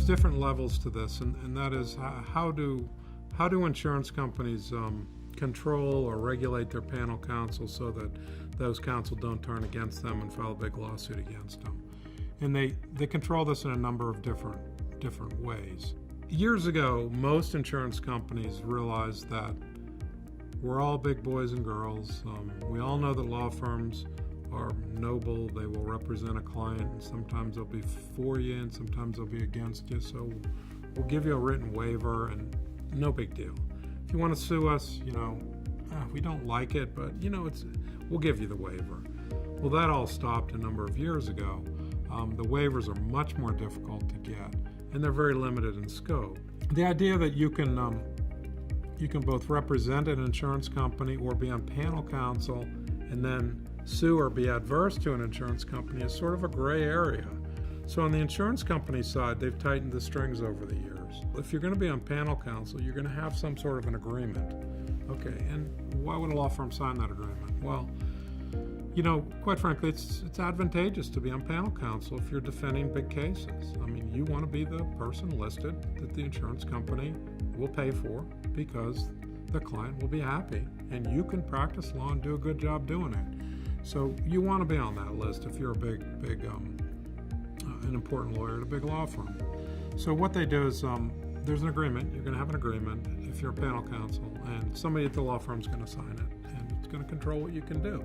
different levels to this, and that is how do insurance companies control or regulate their panel counsel so that those counsel don't turn against them and file a big lawsuit against them. And they control this in a number of different ways. Years ago, most insurance companies realized that we're all big boys and girls. We all know that law firms are noble. They will represent a client, and sometimes they'll be for you and sometimes they'll be against you. So we'll give you a written waiver and no big deal. If you want to sue us, we don't like it, but we'll give you the waiver. Well, that all stopped a number of years ago. The waivers are much more difficult to get, and they're very limited in scope. The idea that you can both represent an insurance company or be on panel counsel and then sue or be adverse to an insurance company is sort of a gray area. So on the insurance company side, they've tightened the strings over the years. If you're going to be on panel counsel, you're going to have some sort of an agreement. Okay, and why would a law firm sign that agreement? Well, quite frankly, it's advantageous to be on panel counsel if you're defending big cases. I mean, you want to be the person listed that the insurance company will pay for because the client will be happy and you can practice law and do a good job doing it. So you want to be on that list if you're a big an important lawyer at a big law firm. So what they do is there's an agreement. You're going to have an agreement if you're a panel counsel, and somebody at the law firm is going to sign it, and it's going to control what you can do.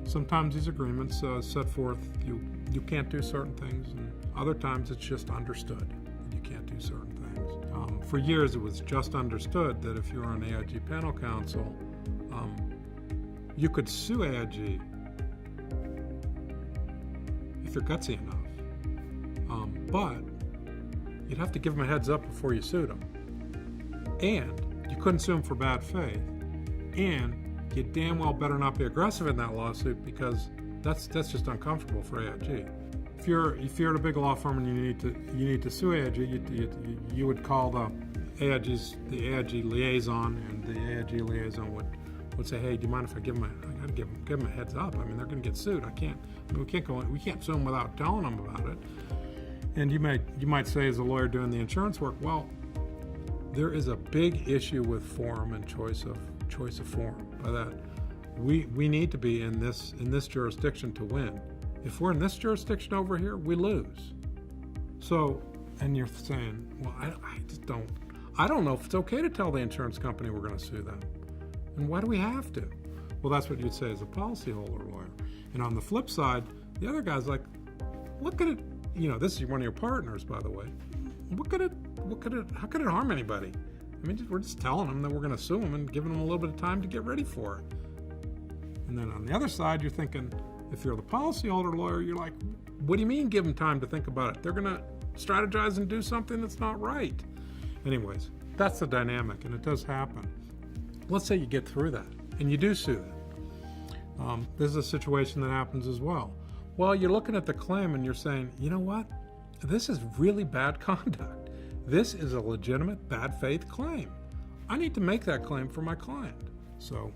Sometimes these agreements set forth you can't do certain things, and other times it's just understood that you can't do certain things. For years, it was just understood that if you were on AIG panel counsel, you could sue AIG if you're gutsy enough. But you'd have to give them a heads up before you sued them. And you couldn't sue them for bad faith. And you damn well better not be aggressive in that lawsuit because that's just uncomfortable for AIG. If you're at a big law firm and you need to sue AIG, you would call the AIG liaison, and the AIG liaison would say, hey, do you mind if I give them a heads up? I mean, they're going to get sued. We can't sue them without telling them about it. And you might say, as a lawyer doing the insurance work, well, there is a big issue with forum and choice of forum. By that, we need to be in this jurisdiction to win. If we're in this jurisdiction over here, we lose. So, and you're saying, well, I don't know if it's okay to tell the insurance company we're going to sue them. And why do we have to? Well, that's what you'd say as a policyholder lawyer. And on the flip side, the other guy's like, look at it. This is one of your partners, by the way. How could it harm anybody? I mean, we're just telling them that we're going to sue them and giving them a little bit of time to get ready for it. And then on the other side, you're thinking, if you're the policyholder lawyer, you're like, what do you mean give them time to think about it? They're going to strategize and do something that's not right. Anyways, that's the dynamic, and it does happen. Let's say you get through that, and you do sue them. This is a situation that happens as well. Well, you're looking at the claim and you're saying, you know what? This is really bad conduct. This is a legitimate bad faith claim. I need to make that claim for my client. So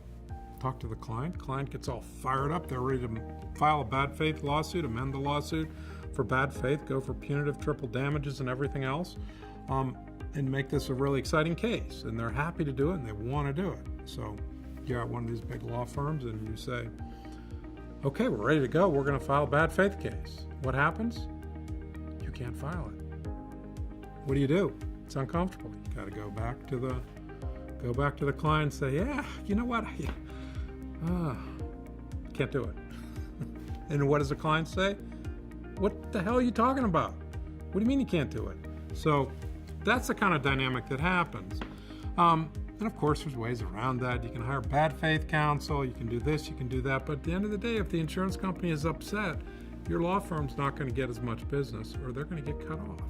talk to the client. Client gets all fired up. They're ready to file a bad faith lawsuit, amend the lawsuit for bad faith, go for punitive triple damages and everything else, and make this a really exciting case. And they're happy to do it and they want to do it. So you're at one of these big law firms and you say, okay, we're ready to go. We're going to file a bad faith case. What happens? You can't file it. What do? It's uncomfortable. You got to go back to the client and say, yeah, you know what? Can't do it. And what does the client say? What the hell are you talking about? What do you mean you can't do it? So that's the kind of dynamic that happens. And of course, there's ways around that. You can hire bad faith counsel, you can do this, you can do that. But at the end of the day, if the insurance company is upset, your law firm's not going to get as much business or they're going to get cut off.